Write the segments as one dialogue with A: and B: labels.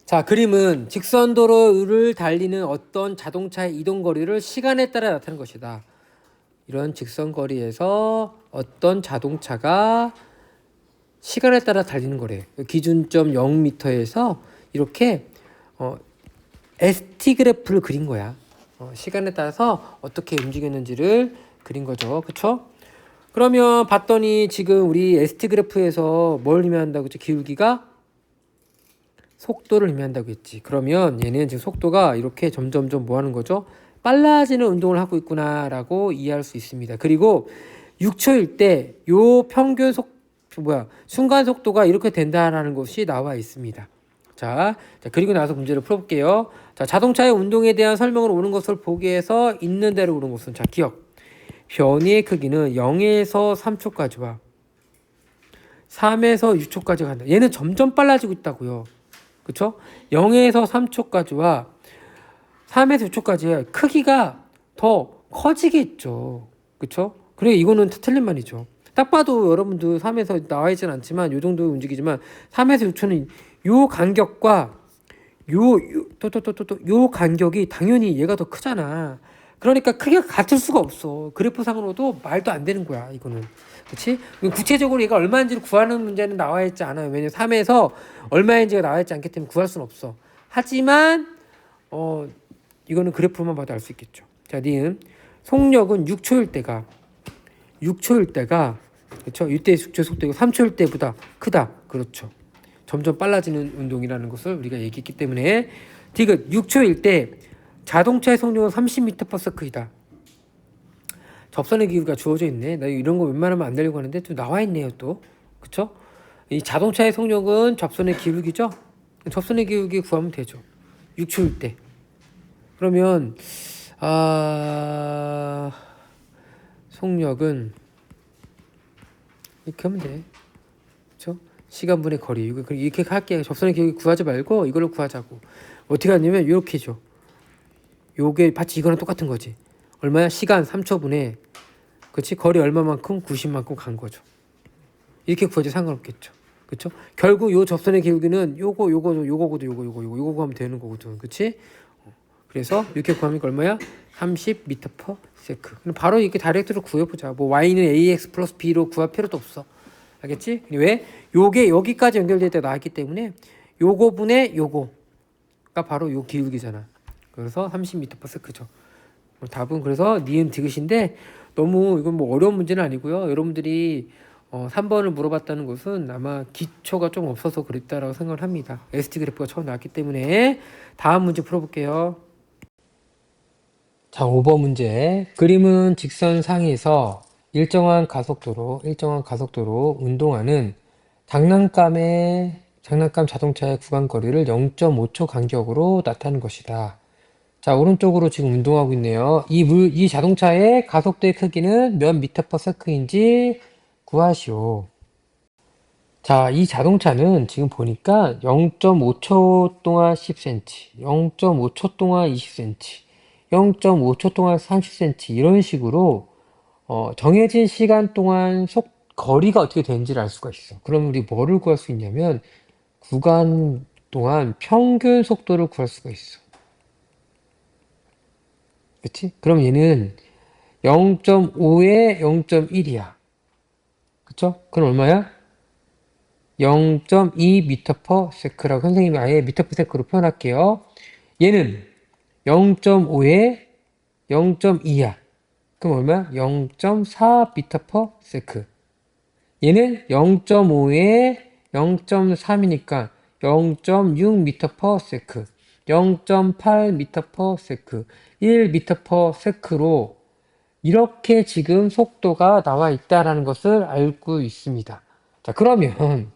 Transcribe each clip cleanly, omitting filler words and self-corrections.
A: 자, 그림은 직선도로를 달리는 어떤 자동차의 이동거리를 시간에 따라 나타낸 것이다. 이런 직선거리에서 어떤 자동차가 시간에 따라 달리는 거래. 기준점 0m에서 이렇게 ST 그래프를 그린 거야. 시간에 따라서 어떻게 움직였는지를 그린 거죠. 그쵸? 그러면 봤더니 지금 우리 ST 그래프에서 뭘 의미한다고 했죠? 기울기가 속도를 의미한다고 했지. 그러면 얘는 지금 속도가 이렇게 점점점 뭐 하는 거죠? 빨라지는 운동을 하고 있구나라고 이해할 수 있습니다. 그리고 6초일 때 요 평균 순간 속도가 이렇게 된다라는 것이 나와 있습니다. 자, 그리고 나서 문제를 풀어볼게요. 자, 자동차의 운동에 대한 설명을 오는 것을 보기 위해서 있는 대로 오는 것은, 자, 기억. 변이의 크기는 0에서 3초까지와 3에서 6초까지 간다. 얘는 점점 빨라지고 있다고요. 그쵸? 0에서 3초까지와 3에서 6초까지의 크기가 더 커지겠죠. 그쵸? 그래, 이거는 틀린 말이죠. 딱 봐도 여러분들 3에서 나와 있진 않지만 요 정도 움직이지만 3에서 6초는 요 간격과 요 간격이 당연히 얘가 더 크잖아. 그러니까 크기가 같을 수가 없어. 그래프상으로도 말도 안 되는 거야, 이거는. 그치? 구체적으로 얘가 얼마인지를 구하는 문제는 나와 있지 않아요. 왜냐면 3에서 얼마인지가 나와 있지 않기 때문에 구할 수는 없어. 하지만 이거는 그래프로만 봐도 알 수 있겠죠. 자, 니은 속력은 6초일 때가 그렇죠? 이때 속도가 3초일 때보다 크다. 그렇죠. 점점 빨라지는 운동이라는 것을 우리가 얘기했기 때문에 디귿 6초일 때 자동차의 속력은 30m/s이다. 접선의 기울기가 주어져 있네. 나 이런 거 웬만하면 안 되려고 하는데 또 나와 있네요, 또. 그쵸? 이 자동차의 속력은 접선의 기울기죠? 접선의 기울기 구하면 되죠. 6초일 때. 그러면 속력은 이렇게 하면 돼. 그쵸? 시간분의 거리. 이렇게 할게요. 접선의 기울기 구하지 말고 이걸로 구하자고. 어떻게 하냐면 이렇게죠. 요게 마치 이거랑 똑같은 거지. 얼마야? 시간 3초분에 그치? 거리 얼마만큼? 90만큼 간 거죠. 이렇게 구하지 상관없겠죠. 그쵸? 결국 요 접선의 기울기는 요거 하면 되는 거거든. 그치? 그래서 이렇게 구하면 얼마야? 30m/s. 그럼 바로 이렇게 다이렉트로 구해보자. 뭐 y는 ax 플러스 b로 구할 필요도 없어. 알겠지? 왜? 요게 여기까지 연결될 때 나왔기 때문에 요거 분의 요거가 바로 요 기울기잖아. 그래서 30m/s죠. 답은 그래서 니은 디귿인데 너무 이건 뭐 어려운 문제는 아니고요. 여러분들이 3번을 물어봤다는 것은 아마 기초가 좀 없어서 그랬다라고 생각을 합니다. ST 그래프가 처음 나왔기 때문에 다음 문제 풀어볼게요. 자, 5번 문제. 그림은 직선상에서 일정한 가속도로 운동하는 장난감 자동차의 구간거리를 0.5초 간격으로 나타내는 것이다. 자, 오른쪽으로 지금 운동하고 있네요. 이 자동차의 가속도의 크기는 몇 m/s인지 구하시오. 자, 이 자동차는 지금 보니까 0.5초 동안 10cm, 0.5초 동안 20cm, 0.5초 동안 30cm 이런 식으로 정해진 시간 동안 거리가 어떻게 되는지를 알 수가 있어. 그럼 우리 뭐를 구할 수 있냐면 구간 동안 평균 속도를 구할 수가 있어. 그치? 그럼 얘는 0.5에 0.1이야. 그쵸? 그럼 얼마야? 0.2m/s라고 선생님이 아예 m/s로 표현할게요. 얘는 0.5에 0.2야. 그럼 얼마야? 0.4m/s. 얘는 0.5에 0.3이니까 0.6m/s, 0.8m/s, 1m/s로 이렇게 지금 속도가 나와 있다라는 것을 알고 있습니다. 자, 그러면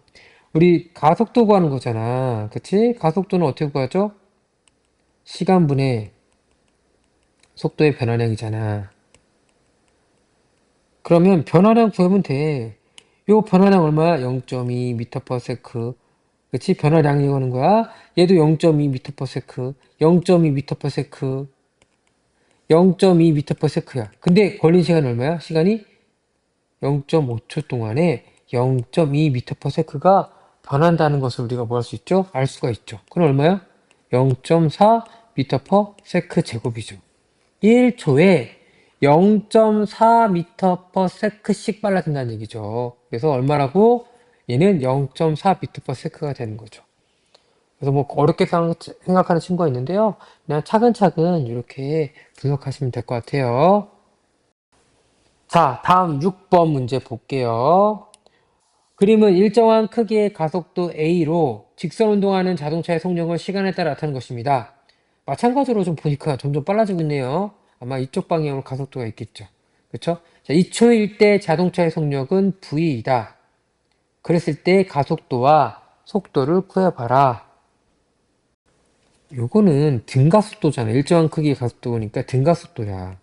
A: 우리 가속도 구하는 거잖아. 그치? 가속도는 어떻게 구하죠? 시간분의 속도의 변화량이잖아. 그러면 변화량 구하면 돼. 요 변화량 얼마야? 0.2m/s. 그치? 변화량이 오는 거야. 얘도 0.2m/s, 0.2m/s, 0.2m/s야. 근데 걸린 시간 얼마야? 시간이 0.5초 동안에 0.2m/s가 변한다는 것을 우리가 뭐 할 수 있죠? 알 수가 있죠. 그럼 얼마야? 0.4 미터 퍼 세크 제곱이죠. 1초에 0.4 미터 퍼 세크씩 빨라진다는 얘기죠. 그래서 얼마라고? 얘는 0.4 미터 퍼 세크가 되는 거죠. 그래서 뭐 어렵게 생각하는 친구가 있는데요. 그냥 차근차근 이렇게 분석하시면 될 것 같아요. 자, 다음 6번 문제 볼게요. 그림은 일정한 크기의 가속도 A로 직선 운동하는 자동차의 속력을 시간에 따라 나타내는 것입니다. 마찬가지로 좀 보니까 점점 빨라지고 있네요. 아마 이쪽 방향으로 가속도가 있겠죠. 그렇죠? 자, 2초일 때 자동차의 속력은 V이다. 그랬을 때 가속도와 속도를 구해봐라. 요거는 등가속도잖아. 일정한 크기의 가속도니까 등가속도야.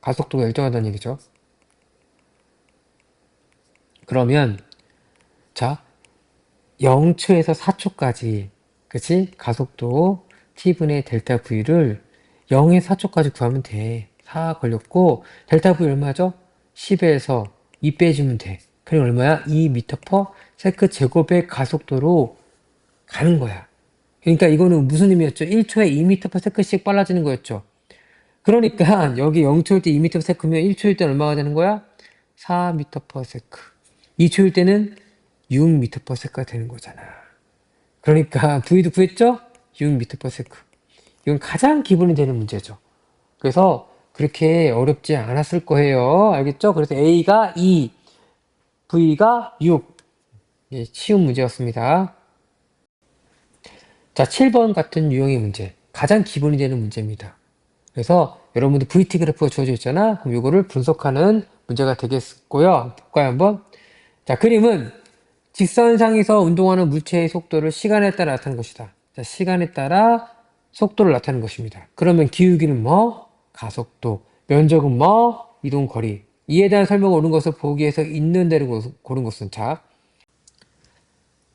A: 가속도가 일정하다는 얘기죠. 그러면 자 0초에서 4초까지 그치? 가속도 t분의 델타 v를 0에서 4초까지 구하면 돼. 4 걸렸고 델타 v 얼마죠? 10에서 2 빼주면 돼. 그럼 얼마야? 2m 퍼 세크 제곱의 가속도로 가는 거야. 그러니까 이거는 무슨 의미였죠? 1초에 2m 퍼 세크씩 빨라지는 거였죠. 그러니까 여기 0초일 때 2m 퍼 세크면 1초일 때 얼마가 되는 거야? 4m 퍼 세크. 2초일 때는 6m 퍼 세크가 되는 거잖아. 그러니까 V도 구했죠? 6m per sec. 이건 가장 기본이 되는 문제죠. 그래서 그렇게 어렵지 않았을 거예요. 알겠죠? 그래서 A가 2, V가 6. 예, 쉬운 문제였습니다. 자, 7번 같은 유형의 문제. 가장 기본이 되는 문제입니다. 그래서 여러분들 VT 그래프가 주어져 있잖아. 그럼 이거를 분석하는 문제가 되겠고요. 볼까요, 한번? 자, 그림은 직선상에서 운동하는 물체의 속도를 시간에 따라 나타내는 것이다. 자, 시간에 따라 속도를 나타내는 것입니다. 그러면 기울기는 뭐? 가속도. 면적은 뭐? 이동거리. 이에 대한 설명을 옳은 것을 보기 위해서 있는 대로 고른 것은 자,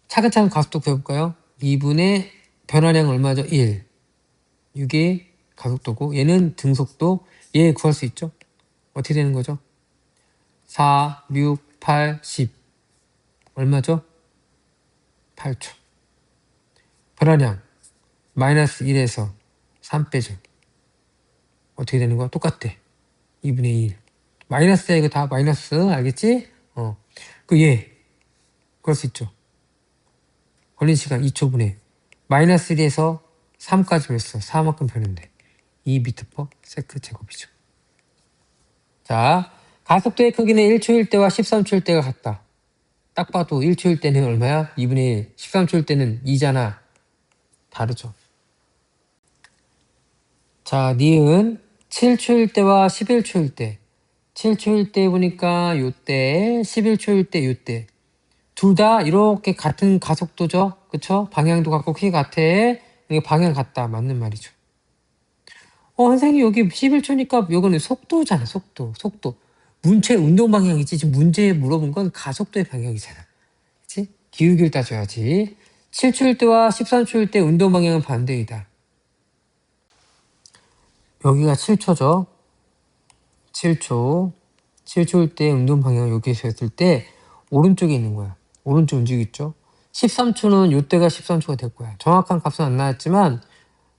A: 차근차근 가속도 구해볼까요? 2분의 변화량 얼마죠? 1. 이게 가속도고 얘는 등속도. 얘 구할 수 있죠? 어떻게 되는 거죠? 4, 6, 8, 10. 얼마죠? 8초. 변화량 마이너스 1에서 3 빼죠. 어떻게 되는 거야? 똑같아. 2분의 1. 마이너스야 이거 다 마이너스. 알겠지? 그 얘. 그럴 수 있죠. 걸린 시간 2초분에 마이너스 1에서 3까지 했어. 4만큼 변했는데 2m per 세크 제곱이죠. 자, 가속도의 크기는 1초일 때와 13초일 때가 같다. 딱 봐도 1초일 때는 얼마야? 2분의 1. 13초일 때는 2잖아. 다르죠. 자, 니은 7초일 때와 11초일 때. 7초일 때 보니까 요때, 11초일 때 요때. 둘 다 이렇게 같은 가속도죠? 그쵸? 방향도 같고 키 같아. 이게 방향 같다. 맞는 말이죠. 선생님 여기 11초니까 요거는 속도잖아. 속도. 문체 운동 방향이지. 지금 문제에 물어본 건 가속도의 방향이잖아. 그치? 기울기를 따져야지. 7초일 때와 13초일 때 운동 방향은 반대이다. 여기가 7초죠. 7초일 때 운동 방향 여기에서 했을 때 오른쪽에 있는 거야. 오른쪽 움직이겠죠. 13초는 요때가 13초가 될 거야. 정확한 값은 안 나왔지만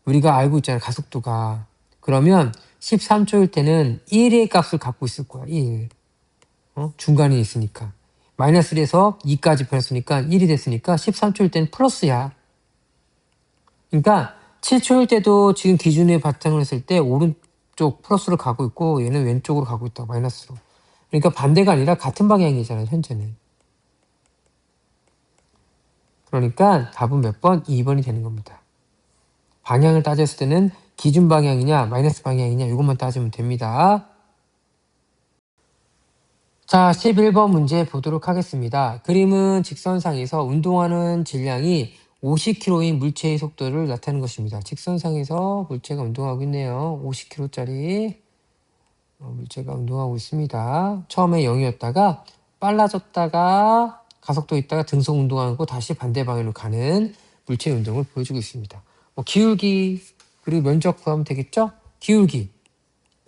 A: 우리가 알고 있잖아요. 가속도가. 그러면 13초일 때는 1의 값을 갖고 있을 거야. 1. 중간에 있으니까. 마이너스 1에서 2까지 변했으니까 1이 됐으니까 13초일 때는 플러스야. 그러니까 7초일 때도 지금 기준에 바탕을 했을 때 오른쪽 플러스를 가고 있고 얘는 왼쪽으로 가고 있다. 마이너스로. 그러니까 반대가 아니라 같은 방향이잖아요. 현재는. 그러니까 답은 몇 번? 2번이 되는 겁니다. 방향을 따졌을 때는 기준 방향이냐 마이너스 방향이냐 이것만 따지면 됩니다. 자, 11번 문제 보도록 하겠습니다. 그림은 직선상에서 운동하는 질량이 50km인 물체의 속도를 나타내는 것입니다. 직선상에서 물체가 운동하고 있네요. 50km짜리 물체가 운동하고 있습니다. 처음에 0이었다가 빨라졌다가 가속도 있다가 등속 운동하고 다시 반대 방향으로 가는 물체의 운동을 보여주고 있습니다. 기울기 그리고 면적 구하면 되겠죠? 기울기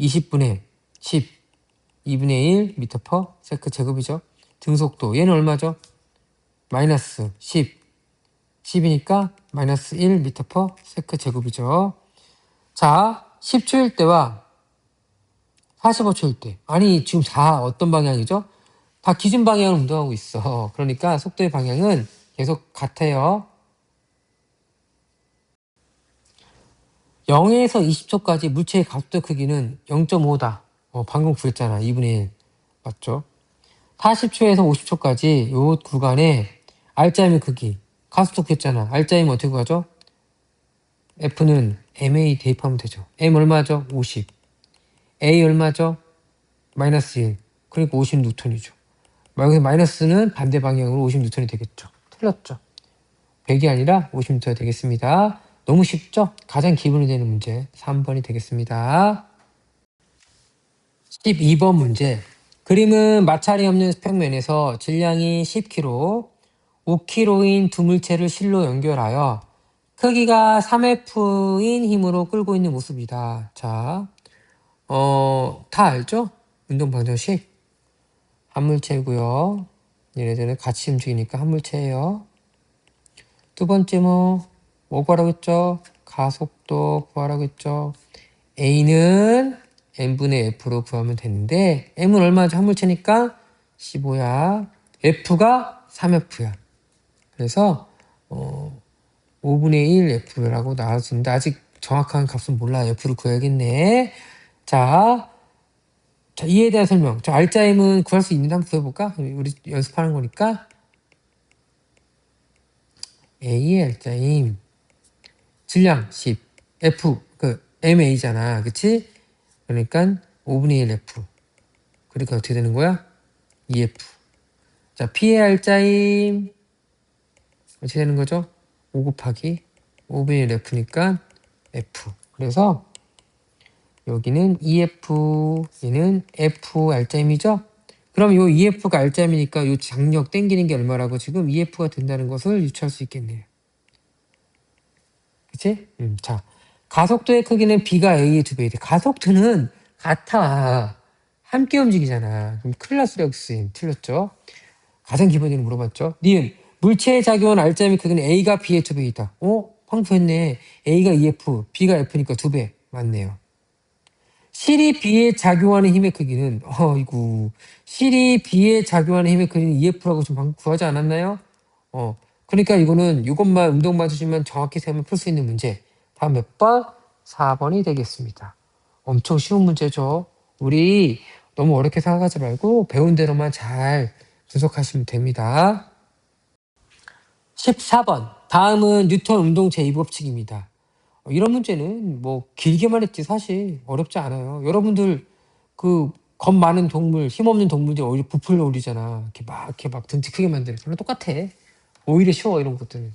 A: 20분의 10 2분의 1 미터 퍼 세크 제곱이죠. 등속도 얘는 얼마죠? 마이너스 10. 10이니까 마이너스 1 미터 퍼 세컨 제곱이죠. 자, 10초일 때와 45초일 때. 아니, 지금 다 어떤 방향이죠? 다 기준 방향을 운동하고 있어. 그러니까 속도의 방향은 계속 같아요. 0에서 20초까지 물체의 가속도 크기는 0.5다. 방금 구했잖아. 2분의 1. 맞죠? 40초에서 50초까지 요 구간에 R자임의 크기. 가속도 구했잖아. R자임 어떻게 구하죠? F는 MA 대입하면 되죠. M 얼마죠? 50. A 얼마죠? 마이너스 1. 그러니까 50N이죠. 여기서 마이너스는 반대 방향으로 50N이 되겠죠. 틀렸죠. 100이 아니라 50N가 되겠습니다. 너무 쉽죠? 가장 기본이 되는 문제 3번이 되겠습니다. 12번 문제. 그림은 마찰이 없는 평면에서 질량이 10kg, 5kg인 두 물체를 실로 연결하여 크기가 3F인 힘으로 끌고 있는 모습이다. 자, 다 알죠? 운동 방정식. 한 물체고요. 얘네들은 같이 움직이니까 한 물체예요. 두 번째 뭐 구하라고 했죠? 가속도 구하라고 했죠? A는 n분의 F로 구하면 되는데 M은 얼마죠? 한 물체니까 15야. F가 3F야. 그래서 5분의 1 F라고 나와주는데 아직 정확한 값은 몰라. F를 구해야겠네. 자, 이에 대한 설명. 저 R자임은 구할 수 있는데 한번 구해볼까? 우리 연습하는 거니까. A의 R자임. 질량 10. F, MA잖아. 그치? 그러니까 5분의 1 F. 그러니까 어떻게 되는 거야? 2F. 자, P의 R자임. 어떻게 되는 거죠? 5 곱하기 5분의 1 F니까 F. 그래서 여기는 EF, 얘는 F R자임이죠? 그럼 요 EF가 R자임이니까 요 장력 땡기는 게 얼마라고 지금 EF가 된다는 것을 유추할 수 있겠네요. 그치? 자, 가속도의 크기는 B가 A의 2배이 돼. 가속도는 같아. 함께 움직이잖아. 그럼 큰일 날 소리야, 쌤. 틀렸죠? 가장 기본적으로 물어봤죠? 니은, 물체의 작용한 R자임의 크기는 A가 B의 2배이다. 황프했네. A가 EF, B가 F니까 2배. 맞네요. 실이 B에 작용하는 힘의 크기는 실이 B에 작용하는 힘의 크기는 EF라고 좀 방금 구하지 않았나요? 그러니까 이것만 운동 봐주시면 정확히 세면 풀 수 있는 문제. 다음 몇 번? 4번이 되겠습니다. 엄청 쉬운 문제죠. 우리 너무 어렵게 생각하지 말고 배운 대로만 잘 분석하시면 됩니다. 14번. 다음은 뉴턴 운동 제2법칙입니다. 이런 문제는 뭐 길게만 했지 사실 어렵지 않아요. 여러분들 겁 많은 동물, 힘없는 동물들 오히려 부풀려 오리잖아. 이렇게 막 등치 크게 만드는 거랑 똑같아. 오히려 쉬워 이런 것들은.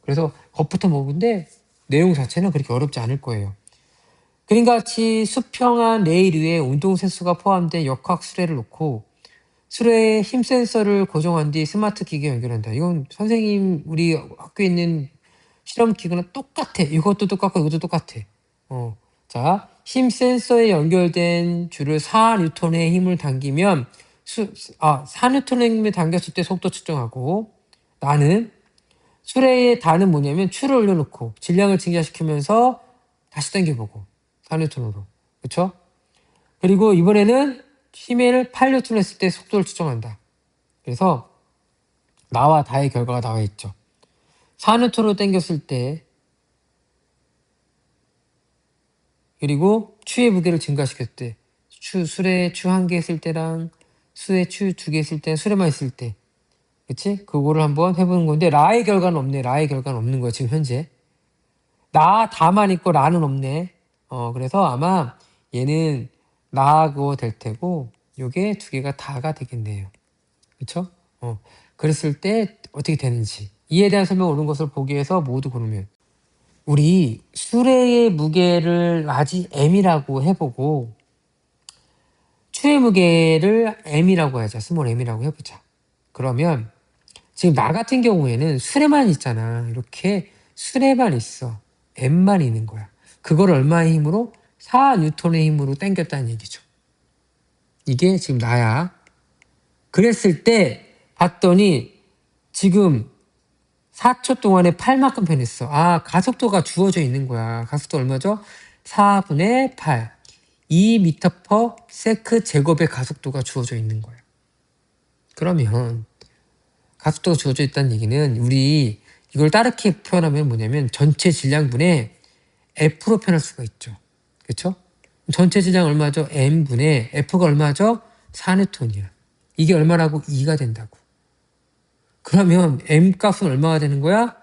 A: 그래서 겁부터 먹은데 내용 자체는 그렇게 어렵지 않을 거예요. 그림같이 수평한 레일 위에 운동 센서가 포함된 역학 수레를 놓고 수레에 힘 센서를 고정한 뒤 스마트 기기에 연결한다. 이건 선생님 우리 학교에 있는 실험 기구는 똑같아. 이것도 똑같고 이것도 똑같아. 자, 힘 센서에 연결된 줄을 4N의 힘을 당기면 4N의 힘을 당겼을 때 속도 측정하고 나는 수레의 단은 뭐냐면 추를 올려놓고 질량을 증가시키면서 다시 당겨보고 4N으로. 그쵸? 그리고 이번에는 힘을 8N 했을 때 속도를 측정한다. 그래서 나와 다의 결과가 나와 있죠. 4N으로 당겼을 때 그리고 추의 무게를 증가시켰을 때 수레에 추 1개 했을 때랑 수에 추 2개 했을 때 수레만 있을 때 그치? 그거를 한번 해보는 건데 라의 결과는 없네. 라의 결과는 없는 거야 지금 현재. 나 다만 있고 라는 없네. 그래서 아마 얘는 나하고 될 테고 요게 두 개가 다가 되겠네요. 그쵸? 그랬을 때 어떻게 되는지 이에 대한 설명 오는 것을 보기 위해서 모두 고르면 우리 수레의 무게를 아직 m이라고 해보고 추의 무게를 m이라고 하자. 스몰 m이라고 해보자. 그러면 지금 나 같은 경우에는 수레만 있잖아. 이렇게 수레만 있어. m만 있는 거야. 그걸 얼마의 힘으로? 4N의 힘으로 당겼다는 얘기죠. 이게 지금 나야. 그랬을 때 봤더니 지금 4초 동안에 8만큼 변했어. 아, 가속도가 주어져 있는 거야. 가속도 얼마죠? 4분의 8. 2m/s 제곱의 가속도가 주어져 있는 거야. 그러면 가속도가 주어져 있다는 얘기는 우리 이걸 다르게 표현하면 뭐냐면 전체 질량분의 F로 표현할 수가 있죠. 그렇죠? 전체 질량 얼마죠? M분의 F가 얼마죠? 4N이야. 이게 얼마라고? 2가 된다고. 그러면 M 값은 얼마가 되는 거야?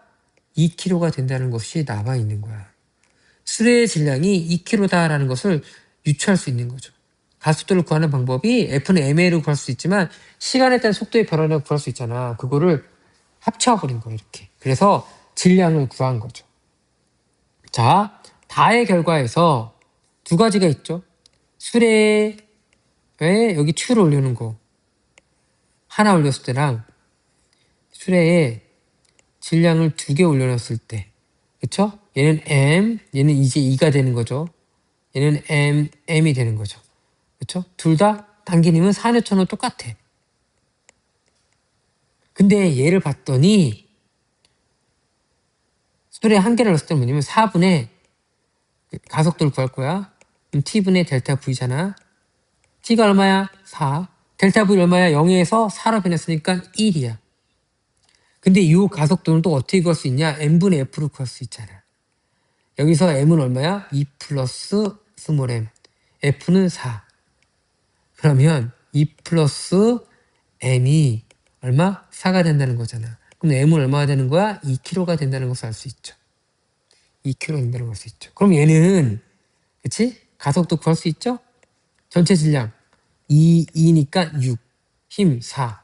A: 2kg가 된다는 것이 나와 있는 거야. 수레의 질량이 2kg다라는 것을 유추할 수 있는 거죠. 가속도를 구하는 방법이 F는 ma로 구할 수 있지만 시간에 따른 속도의 변화를 구할 수 있잖아. 그거를 합쳐버린 거야, 이렇게. 그래서 질량을 구한 거죠. 자, 다의 결과에서 두 가지가 있죠. 수레에 여기 추를 올리는 거 하나 올렸을 때랑 수레에 질량을 2개 올려놨을 때, 그쵸? 얘는 M, 얘는 이제 2가 되는 거죠. 얘는 M이 되는 거죠. 그쵸? 둘 다 당기님은 4N은 똑같아. 근데 얘를 봤더니 수레에 한 개를 넣었을 때 뭐냐면 4분의 가속도를 구할 거야. 그럼 T분의 델타 V잖아. T가 얼마야? 4. 델타 V 얼마야? 0에서 4로 변했으니까 1이야. 근데 이 가속도는 또 어떻게 구할 수 있냐? M분의 F로 구할 수 있잖아. 여기서 M은 얼마야? 2 플러스 스몰 m. F는 4. 그러면 2 플러스 M이 얼마? 4가 된다는 거잖아. 그럼 M은 얼마가 되는 거야? 2kg가 된다는 것을 알 수 있죠. 2kg 된다는 걸 알 수 있죠. 그럼 얘는, 그치? 가속도 구할 수 있죠? 전체 질량 2니까 6, 힘 4.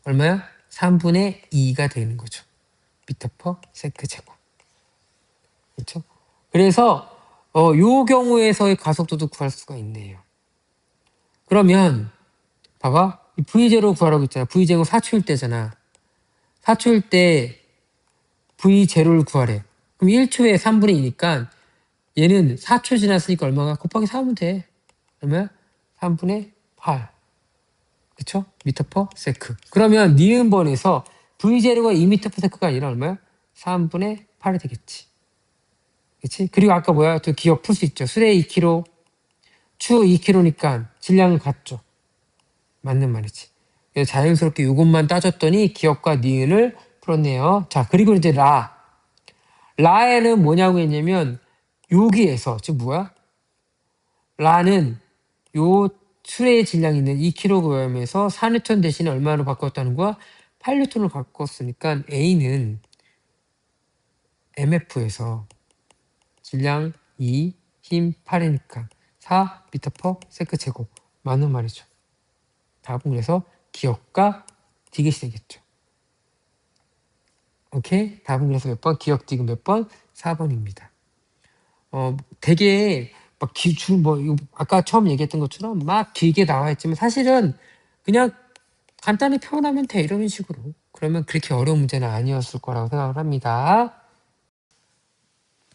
A: 얼마야? 3분의 2가 되는 거죠. 미터 퍼 세크 제곱. 그렇죠? 그래서 요 경우에서의 가속도도 구할 수가 있네요. 그러면 봐봐. V0 구하라고 했잖아. V0은 4초일 때잖아. 4초일 때 V0를 구하래. 그럼 1초에 3분의 2니까 얘는 4초 지났으니까 얼마가? 곱하기 4하면 돼. 그러면 3분의 8. 그쵸? 미터 퍼 세크. 그러면 니은번에서 V0가 2m per s가 아니라 얼마야? 3분의 8이 되겠지. 그치? 그리고 아까 뭐야? 또 기억 풀 수 있죠. 수레 2kg, 추 2kg니까 질량은 같죠. 맞는 말이지. 그래서 자연스럽게 이것만 따졌더니 기억과 니은을 풀었네요. 자, 그리고 이제 라에는 뭐냐고 했냐면 여기에서 지금 뭐야? 라는 요 수레의 질량이 있는 2kg에서 4N 대신에 얼마로 바꿨다는 거야? 8N으로 바꿨으니까 A는 MF에서 질량 2, 힘 8이니까 4 미터 퍼 세크 제곱. 맞는 말이죠. 답은 그래서 기억과 디귿이 되겠죠. 오케이? 답은 그래서 몇 번? 기억 디귿 몇 번? 4번입니다. 되게 막 아까 처음 얘기했던 것처럼 막 길게 나와 있지만 사실은 그냥 간단히 표현하면 돼. 이런 식으로. 그러면 그렇게 어려운 문제는 아니었을 거라고 생각을 합니다.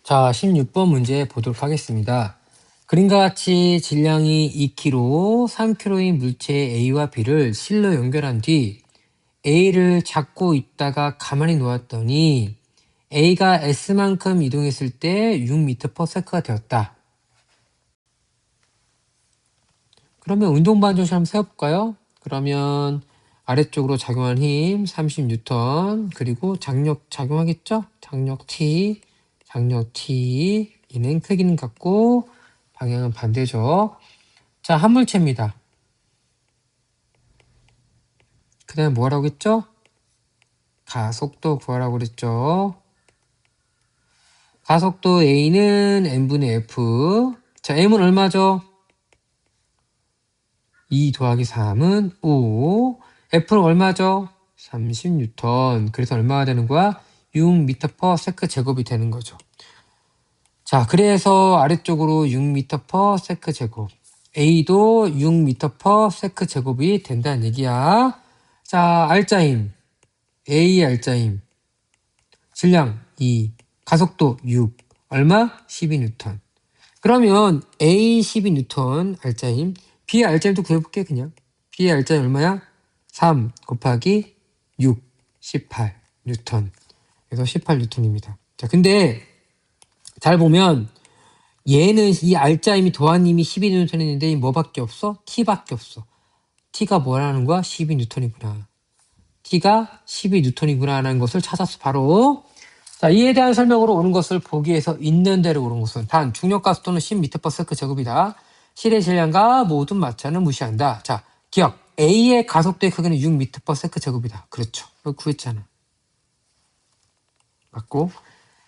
A: 자, 16번 문제 보도록 하겠습니다. 그림과 같이 질량이 2kg, 3kg인 물체 A와 B를 실로 연결한 뒤 A를 잡고 있다가 가만히 놓았더니 A가 S만큼 이동했을 때 6m/s가 되었다. 그러면 운동반조시 한번 세워볼까요? 그러면 아래쪽으로 작용한 힘 30N, 그리고 장력 작용하겠죠? 장력 T, 이는 크기는 같고 방향은 반대죠. 자, 한 물체입니다. 그 다음에 뭐 하라고 했죠? 가속도 구하라고 그랬죠. 가속도 A는 M분의 F. 자, M은 얼마죠? 2 더하기 3은 5. F는 얼마죠? 30N. 그래서 얼마가 되는 거야? 6m/s 제곱이 되는 거죠. 자, 그래서 아래쪽으로 6m/s 제곱. A도 6m/s 제곱이 된다는 얘기야. 자, 알짜힘. A 알짜힘. 질량 2. 가속도 6. 얼마? 12N. 그러면 A 12N 알짜힘. B의 알짜힘도 구해볼게 그냥. B의 알짜힘 얼마야? 3 곱하기 6. 18 뉴턴. 그래서 18 뉴턴입니다. 자, 근데 잘 보면 얘는 이 알짜임이 도안임이 12 뉴턴인데 뭐밖에 없어? T밖에 없어. T가 뭐라는 거야? 12 뉴턴이구나. T가 12 뉴턴이구나 하는 것을 찾았어. 바로. 자, 이에 대한 설명으로 오는 것을 보기 위해서 있는 대로 오는 것은 단 중력 가속도는 10m/s 제곱이다. 실의 질량과 모든 마찰은 무시한다. 자, 기억. A의 가속도의 크기는 6m/s 제곱이다. 그렇죠. 이거 구했잖아. 맞고.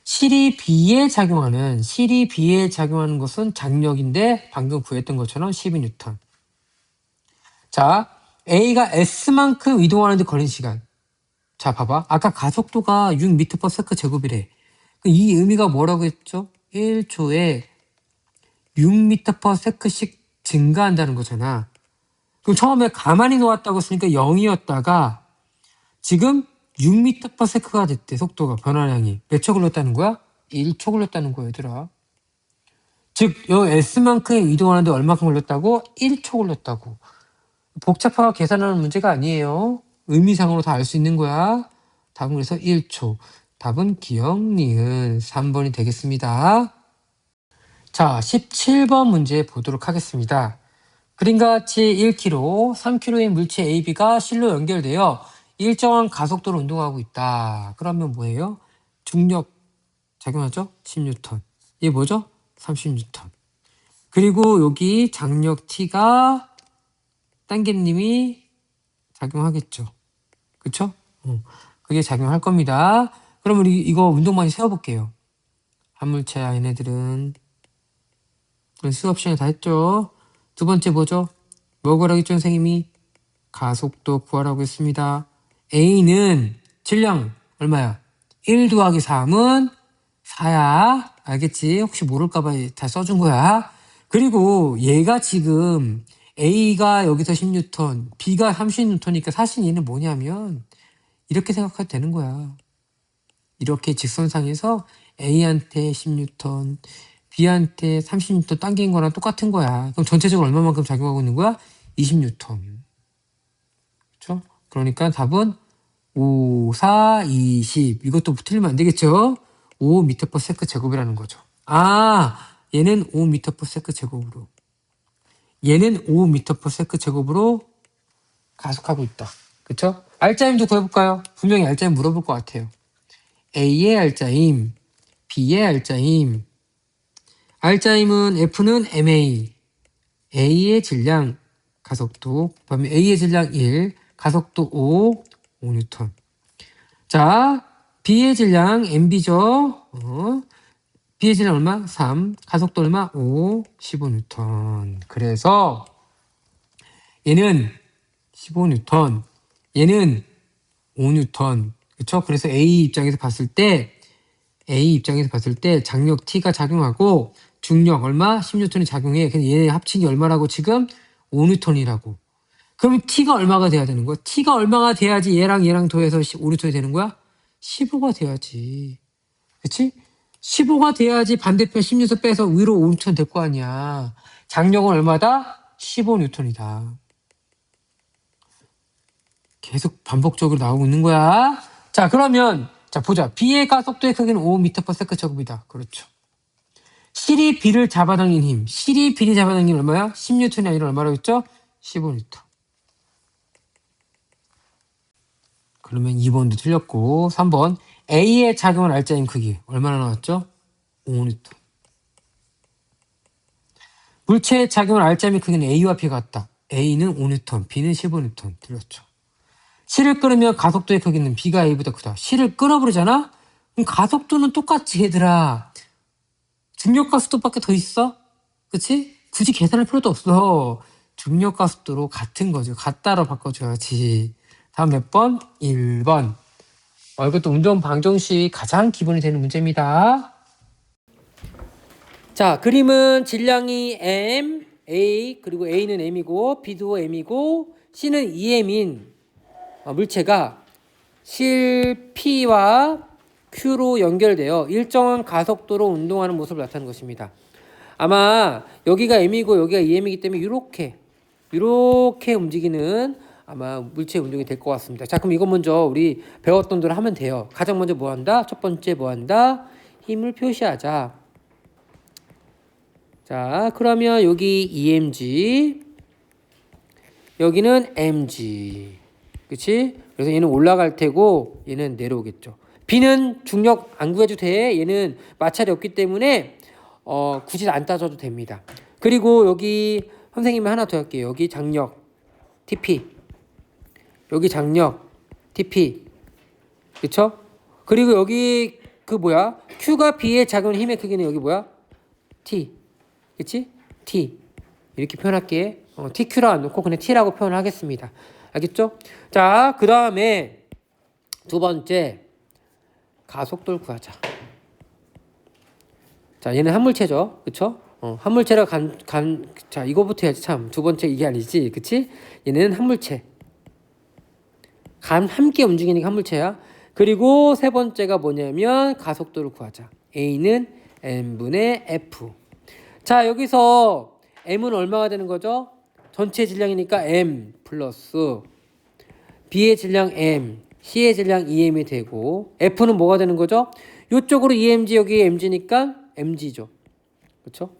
A: 실이 B에 작용하는 것은 장력인데 방금 구했던 것처럼 12뉴턴. 자, A가 S만큼 이동하는데 걸린 시간. 자, 봐봐. 아까 가속도가 6m/s 제곱이래. 이 의미가 뭐라고 했죠? 1초에 6m/s씩 증가한다는 거잖아. 그럼 처음에 가만히 놓았다고 했으니까 0이었다가 지금 6m/s가 됐대. 속도가 변화량이. 몇 초 걸렸다는 거야? 1초 걸렸다는 거야, 얘들아. 즉, 요 S만큼 이동하는데 얼마큼 걸렸다고? 1초 걸렸다고. 복잡하게 계산하는 문제가 아니에요. 의미상으로 다 알 수 있는 거야. 답은 그래서 1초. 답은 기억, 니은 3번이 되겠습니다. 자, 17번 문제 보도록 하겠습니다. 그림과 같이 1km, 3km의 물체 AB가 실로 연결되어 일정한 가속도로 운동하고 있다. 그러면 뭐예요? 중력 작용하죠? 10뉴턴. 이게 뭐죠? 30뉴턴. 그리고 여기 장력 T가 당김님이 작용하겠죠. 그쵸? 그게 작용할 겁니다. 그럼 우리 이거 운동 많이 세워볼게요. 한물체야 얘네들은. 수업 시간에 다 했죠. 두 번째 뭐죠? 뭐 구하라고 했죠, 선생님이? 가속도 구하라고 했습니다. A는 질량 얼마야? 1 더하기 3은 4야. 알겠지? 혹시 모를까봐 다 써준 거야. 그리고 얘가 지금 A가 여기서 10뉴턴, B가 30뉴턴이니까 사실 얘는 뭐냐면 이렇게 생각해도 되는 거야. 이렇게 직선상에서 A한테 10뉴턴, B한테 30뉴턴 당긴 거랑 똑같은 거야. 그럼 전체적으로 얼마만큼 작용하고 있는 거야? 20뉴턴. 그렇죠? 그러니까 답은 5, 4, 20. 이것도 틀리면 안 되겠죠? 5m/s 제곱이라는 거죠. 아, 얘는 5m/s 제곱으로. 얘는 5m/s 제곱으로 가속하고 있다. 그쵸? 알짜임도 구해볼까요? 분명히 알짜임 물어볼 것 같아요. A의 알짜임, B의 알짜임. 알짜임은 F는 ma, A의 질량, 가속도, 그다음에 A의 질량 1, 가속도 5뉴턴. 자, B의 질량 mB죠. B의 질량 얼마? 3, 가속도 얼마? 5, 15뉴턴. 그래서 얘는 15뉴턴, 얘는 5뉴턴. 그쵸? 그래서 A 입장에서 봤을 때 장력 T가 작용하고 중력 얼마? 10뉴턴이 작용해. 근데 얘네 합친이 얼마라고 지금? 5뉴턴이라고. 그럼 T가 얼마가 돼야 되는 거야? T가 얼마가 돼야지 얘랑 더해서 5뉴턴이 되는 거야? 15가 돼야지. 그치? 15가 돼야지 반대편 10뉴턴 빼서 위로 5뉴턴 될 거 아니야. 장력은 얼마다? 15뉴턴이다. 계속 반복적으로 나오고 있는 거야. 자, 그러면 자 보자. B의 가속도의 크기는 5m/s 제곱이다. 그렇죠. 실이 B를 잡아당긴 힘. 실이 B를 잡아당긴 힘 얼마야? 10뉴턴이 아니라 얼마라고 했죠? 15뉴턴. 그러면 2번도 틀렸고 3번 A의 작용을 알짜임 크기 얼마나 나왔죠? 5뉴턴. 물체의 작용을 알짜임 크기는 A와 B가 같다. A는 5뉴턴, B는 15뉴턴. 틀렸죠. 실을 끌으면 가속도의 크기는 B가 A보다 크다. 실을 끌어버리잖아? 그럼 가속도는 똑같지 얘들아. 중력 가속도밖에 더 있어? 그치? 굳이 계산할 필요도 없어. 중력 가속도로 같은 거죠. 같다로 바꿔줘야지. 다음 몇 번? 1번. 이것도 운동 방정식이 가장 기본이 되는 문제입니다. 자, 그림은 질량이 M, A, 그리고 A는 M이고 B도 M이고 C는 2M인 물체가 실 P와 Q로 연결되어 일정한 가속도로 운동하는 모습을 나타내는 것입니다. 아마 여기가 M이고 여기가 2M이기 때문에 이렇게 움직이는 아마 물체 운동이 될 것 같습니다. 자, 그럼 이거 먼저 우리 배웠던 대로 하면 돼요. 가장 먼저 뭐 한다? 첫 번째 뭐 한다? 힘을 표시하자. 자, 그러면 여기 EMG, 여기는 mg. 그치? 그래서 얘는 올라갈 테고 얘는 내려오겠죠. B는 중력 안 구해도 돼. 얘는 마찰이 없기 때문에 굳이 안 따져도 됩니다. 그리고 여기 선생님이 하나 더 할게요. 여기 장력 TP, 여기 장력 TP, 그쵸? 그리고 여기 그 뭐야? Q가 B에 작용하는 힘의 크기는 여기 뭐야? T, 그치? T 이렇게 표현할게. TQ라고 안 놓고 그냥 T라고 표현을 하겠습니다. 알겠죠? 자, 그 다음에 두 번째 가속도를 구하자. 자, 얘는 한물체죠, 그쵸? 한물체라 자, 이거부터 해야지. 참, 두 번째 이게 아니지, 그치? 얘는 한물체. 함께 움직이는 한물체야. 그리고 세 번째가 뭐냐면 가속도를 구하자. A는 m분의 F. 자, 여기서 m은 얼마가 되는 거죠? 전체 질량이니까 m 플러스 B의 질량 m, C의 질량 EM이 되고 F는 뭐가 되는 거죠? 이쪽으로 EMG, 여기 mg니까 mg죠. 그렇죠?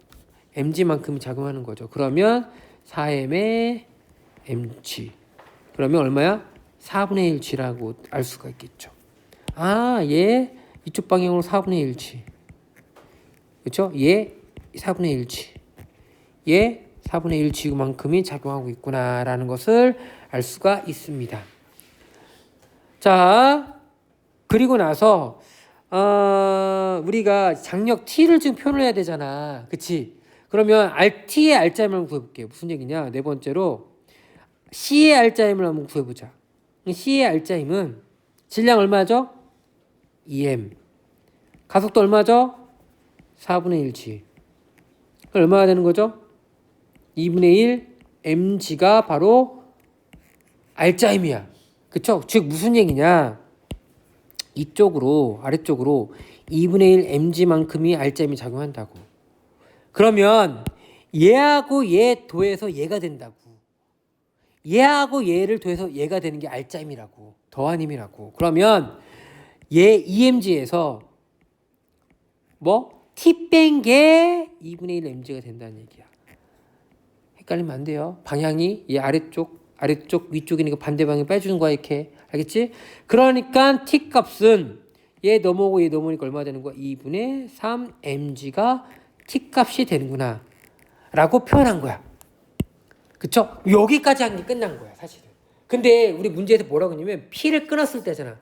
A: mg만큼 작용하는 거죠. 그러면 4m의 mg. 그러면 얼마야? 4분의 1g라고 알 수가 있겠죠. 아, 얘 이쪽 방향으로 4분의 1g. 그렇죠? 얘 4분의 1g. 얘 4분의 1g만큼이 작용하고 있구나라는 것을 알 수가 있습니다. 자, 그리고 나서 우리가 장력 T를 지금 표현을 해야 되잖아. 그치? 그러면 T의 알짜임을 한번 구해볼게요. 무슨 얘기냐? 네 번째로 C의 알짜임을 한번 구해보자. C의 알짜임은 질량 얼마죠? EM. 가속도 얼마죠? 4분의 1g. 그럼 얼마가 되는 거죠? 2분의 1 mg가 바로 알짜임이야. 그쵸? 즉 무슨 얘기냐? 이쪽으로 아래쪽으로 2분의 1 mg만큼이 알짜임이 작용한다고. 그러면 얘하고 얘 더해서 얘가 된다고. 얘하고 얘를 더해서 얘가 되는 게 알짜임이라고. 더한 힘이라고. 그러면 얘 EMG에서 뭐? T 뺀 게 2분의 1 mg가 된다는 얘기야. 헷갈리면 안 돼요. 방향이 얘 아래쪽 위쪽이니까 반대 방향 빼주는 거야 이렇게. 알겠지? 그러니까 T 값은 얘 넘어오고 얘 넘어오니까 얼마 되는 거야? 2분의 3 mg가 T 값이 되는구나 라고 표현한 거야. 그쵸? 여기까지 한 게 끝난 거야 사실은. 근데 우리 문제에서 뭐라고 했냐면 P를 끊었을 때잖아.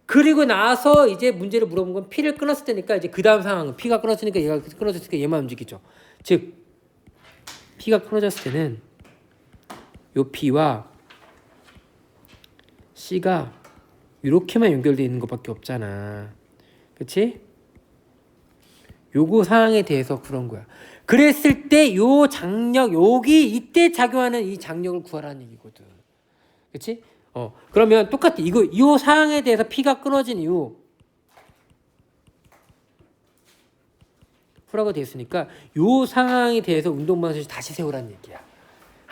A: 그리고 나서 이제 문제를 물어본 건 P를 끊었을 때니까 이제 그 다음 상황은 P가 끊었으니까 얘가 끊어졌으니까 얘만 움직이죠. 즉 P가 끊어졌을 때는 요 P와 C가 이렇게만 연결되어 있는 것밖에 없잖아. 그치? 요거 상황에 대해서 그런 거야. 그랬을 때 요 장력, 여기 이때 작용하는 이 장력을 구하라는 얘기거든. 그치? 그러면 똑같아. 이 상황에 대해서 P가 끊어진 이유. 후라고 되어 있으니까 요 상황에 대해서 운동방식을 다시 세우라는 얘기야.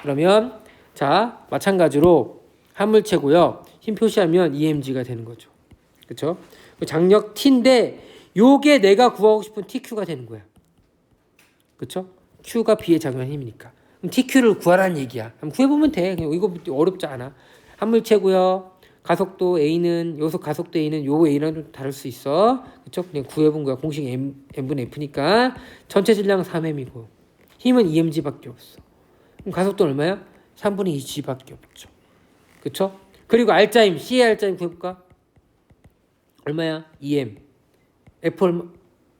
A: 그러면 자, 마찬가지로 한물체고요. 힘 표시하면 EMG가 되는 거죠. 그렇죠? 장력 T인데 요게 내가 구하고 싶은 TQ가 되는 거야. 그렇죠? Q가 B에 작용하는 힘이니까. 그럼 TQ를 구하라는 얘기야. 한번 구해보면 돼. 그냥 이거 어렵지 않아. 한물체고요. 가속도 A는 요속 가속도 A는 요 A랑 좀 다를 수 있어. 그렇죠? 그냥 구해본 거야. 공식 M분의 F니까. 전체 질량은 3m이고 힘은 EMG밖에 없어. 그럼 가속도 얼마야? 3분의 2g밖에 없죠. 그렇죠? 그리고 알짜임, C의 알짜임 구해볼까? 얼마야? 2m. F 얼마?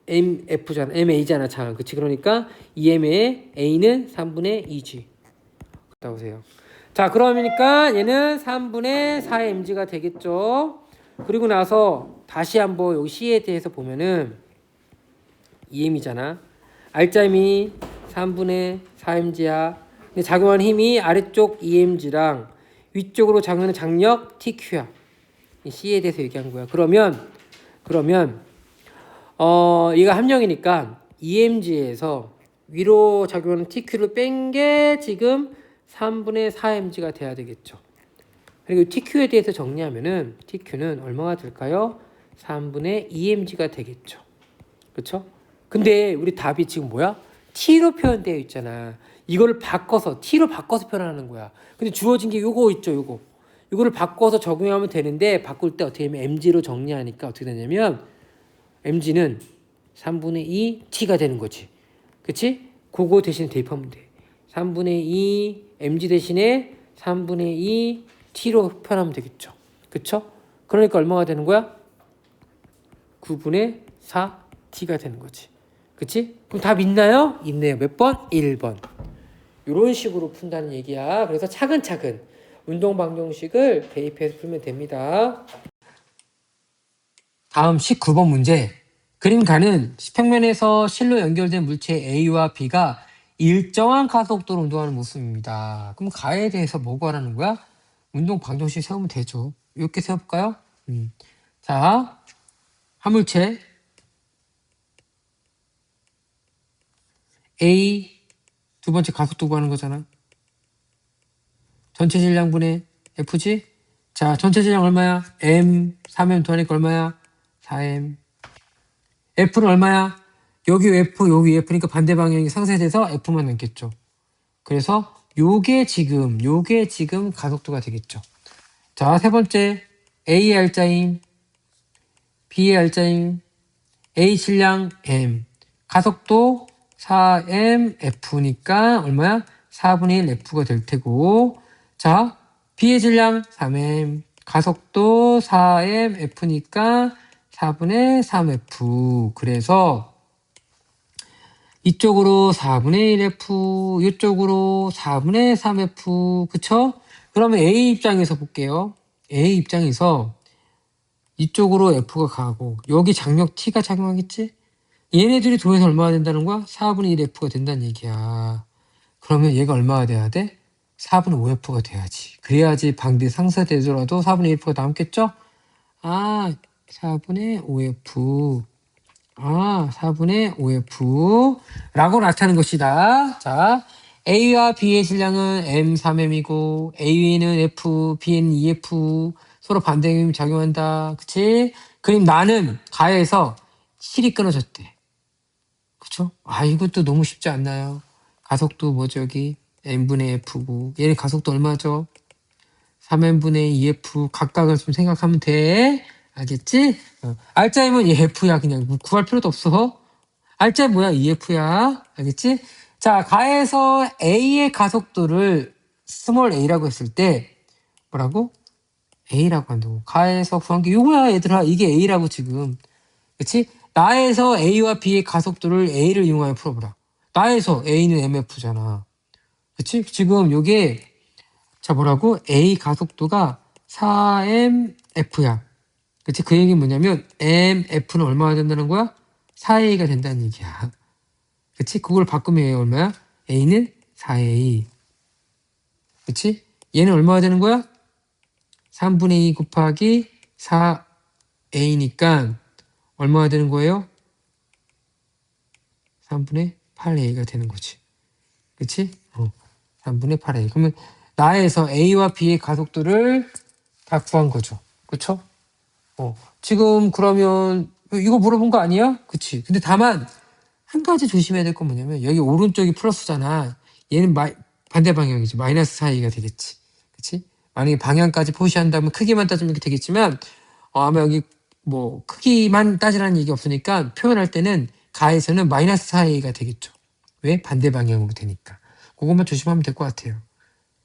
A: MF잖아. MA잖아. 자, 그치? 그러니까 2m의 A는 3분의 2g. 갔다 오세요. 자, 그러니까 얘는 3분의 4mg가 되겠죠. 그리고 나서 다시 한번 여기 C에 대해서 보면은 2m이잖아. 알짜임이 3분의 4mg야. 근데 작용하는 힘이 아래쪽 EMG랑 위쪽으로 작용하는 장력 TQ야. C에 대해서 얘기한 거야. 그러면 얘가 함량이니까 EMG에서 위로 작용하는 TQ를 뺀 게 지금 3분의 4mg가 돼야 되겠죠. 그리고 TQ에 대해서 정리하면은 TQ는 얼마가 될까요? 3분의 2mg가 되겠죠. 그렇죠? 근데 우리 답이 지금 뭐야? t로 표현되어 있잖아. 이거를 바꿔서 t로 바꿔서 표현하는 거야. 근데 주어진 게 요거 있죠, 요거. 이거를 바꿔서 적용하면 되는데 바꿀 때 어떻게 되면 mg로 정리하니까 어떻게 되냐면 mg는 3분의 2 t가 되는 거지. 그치? 그거 대신에 대입하면 돼. 3분의 2 mg 대신에 3분의 2 t로 표현하면 되겠죠. 그쵸? 그러니까 얼마가 되는 거야? 9분의 4 t가 되는 거지. 그치? 그럼 답 있나요? 있네요. 몇 번? 1번. 이런 식으로 푼다는 얘기야. 그래서 차근차근 운동 방정식을 대입해서 풀면 됩니다. 다음 19번 문제. 그림 가는 평면에서 실로 연결된 물체 A와 B가 일정한 가속도로 운동하는 모습입니다. 그럼 가에 대해서 뭐 구하라는 거야? 운동 방정식 세우면 되죠. 이렇게 세워볼까요? 자, 화물체 A 두 번째 가속도 구하는 거잖아. 전체 질량분의 F지? 자, 전체 질량 얼마야? M 3M 더하니까 얼마야? 4M. F는 얼마야? 여기 F, 여기 F니까 반대 방향이 상쇄돼서 F만 남겠죠. 그래서 요게 지금 가속도가 되겠죠. 자, 세 번째 A의 R자임, B의 R자임, A 질량 M, 가속도 4M F니까 얼마야? 4분의 1 F가 될 테고, 자, B의 질량 3M, 가속도 4M F니까 4분의 3F. 그래서 이쪽으로 4분의 1F, 이쪽으로 4분의 3F, 그쵸? 그러면 A 입장에서 볼게요. A 입장에서 이쪽으로 F가 가고 여기 장력 T가 작용하겠지? 얘네들이 도해서 얼마가 된다는 거야? 4분의 1F가 된다는 얘기야. 그러면 얘가 얼마가 돼야 돼? 4분의 5F가 돼야지. 그래야지 방비 상쇄되더라도 4분의 1F가 남겠죠? 아, 4분의 5F. 아, 4분의 5F라고 나타나는 것이다. 자, A와 B의 질량은 M, 3M이고 A는 F, B는 2F. 서로 반대음이 작용한다. 그치? 그럼 나는 가에서 실이 끊어졌대. 그쵸? 아, 이것도 너무 쉽지 않나요? 가속도 뭐죠, 여기? M분의 F고. 얘는 가속도 얼마죠? 3M분의 2F. 각각을 좀 생각하면 돼. 알겠지? R자이면 얘 F야. 그냥 구할 필요도 없어. R자이 뭐야? 2F야. 알겠지? 자, 가에서 A의 가속도를 스몰 a라고 했을 때 뭐라고? A라고 한다고. 가에서 구한 게 이거야, 얘들아. 이게 A라고 지금. 그치? 나에서 A와 B의 가속도를 A를 이용하여 풀어보라. 나에서 A는 MF잖아. 그치? 지금 요게 자 뭐라고? A 가속도가 4mF야. 그치? 그 얘기는 뭐냐면 mF는 얼마가 된다는 거야? 4a가 된다는 얘기야. 그치? 그걸 바꾸면 얘 얼마야? a는 4a. 그치? 얘는 얼마가 되는 거야? 3분의 2 곱하기 4a니까 얼마가 되는 거예요? 3분의 8a가 되는 거지. 그치? 3분의 8a. 그러면 나에서 a와 b의 가속도를 다 구한 거죠. 그쵸? 지금 그러면 이거 물어본 거 아니야? 그치? 근데 다만 한 가지 조심해야 될 건 뭐냐면 여기 오른쪽이 플러스잖아. 얘는 반대 방향이지. 마이너스 4a가 되겠지. 그치? 만약에 방향까지 표시한다면 크기만 따지면 이렇게 되겠지만 아마 여기 뭐 크기만 따지라는 얘기 없으니까 표현할 때는 가에서는 마이너스 4a가 되겠죠. 왜? 반대 방향으로 되니까. 그것만 조심하면 될 것 같아요.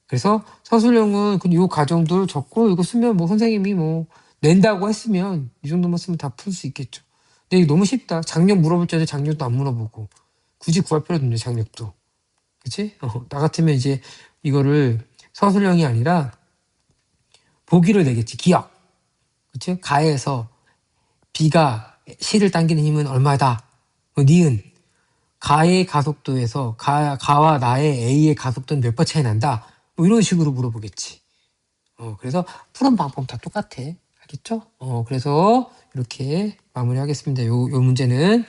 A: 그래서 서술형은 이 과정들 적고 이거 쓰면 뭐 선생님이 뭐 낸다고 했으면 이 정도만 쓰면 다 풀 수 있겠죠. 근데 이거 너무 쉽다. 장력 물어볼 때 장력도 안 물어보고 굳이 구할 필요도 없네 장력도. 그치? 나 같으면 이제 이거를 서술형이 아니라 보기를 내겠지. 기억. 그치? 가에서 B가 C를 당기는 힘은 얼마다. 니은. 가의 가속도에서 가와 나의 A의 가속도는 몇 번 차이 난다. 뭐 이런 식으로 물어보겠지. 그래서 푸는 방법 다 똑같아. 알겠죠? 그래서 이렇게 마무리하겠습니다. 요 문제는.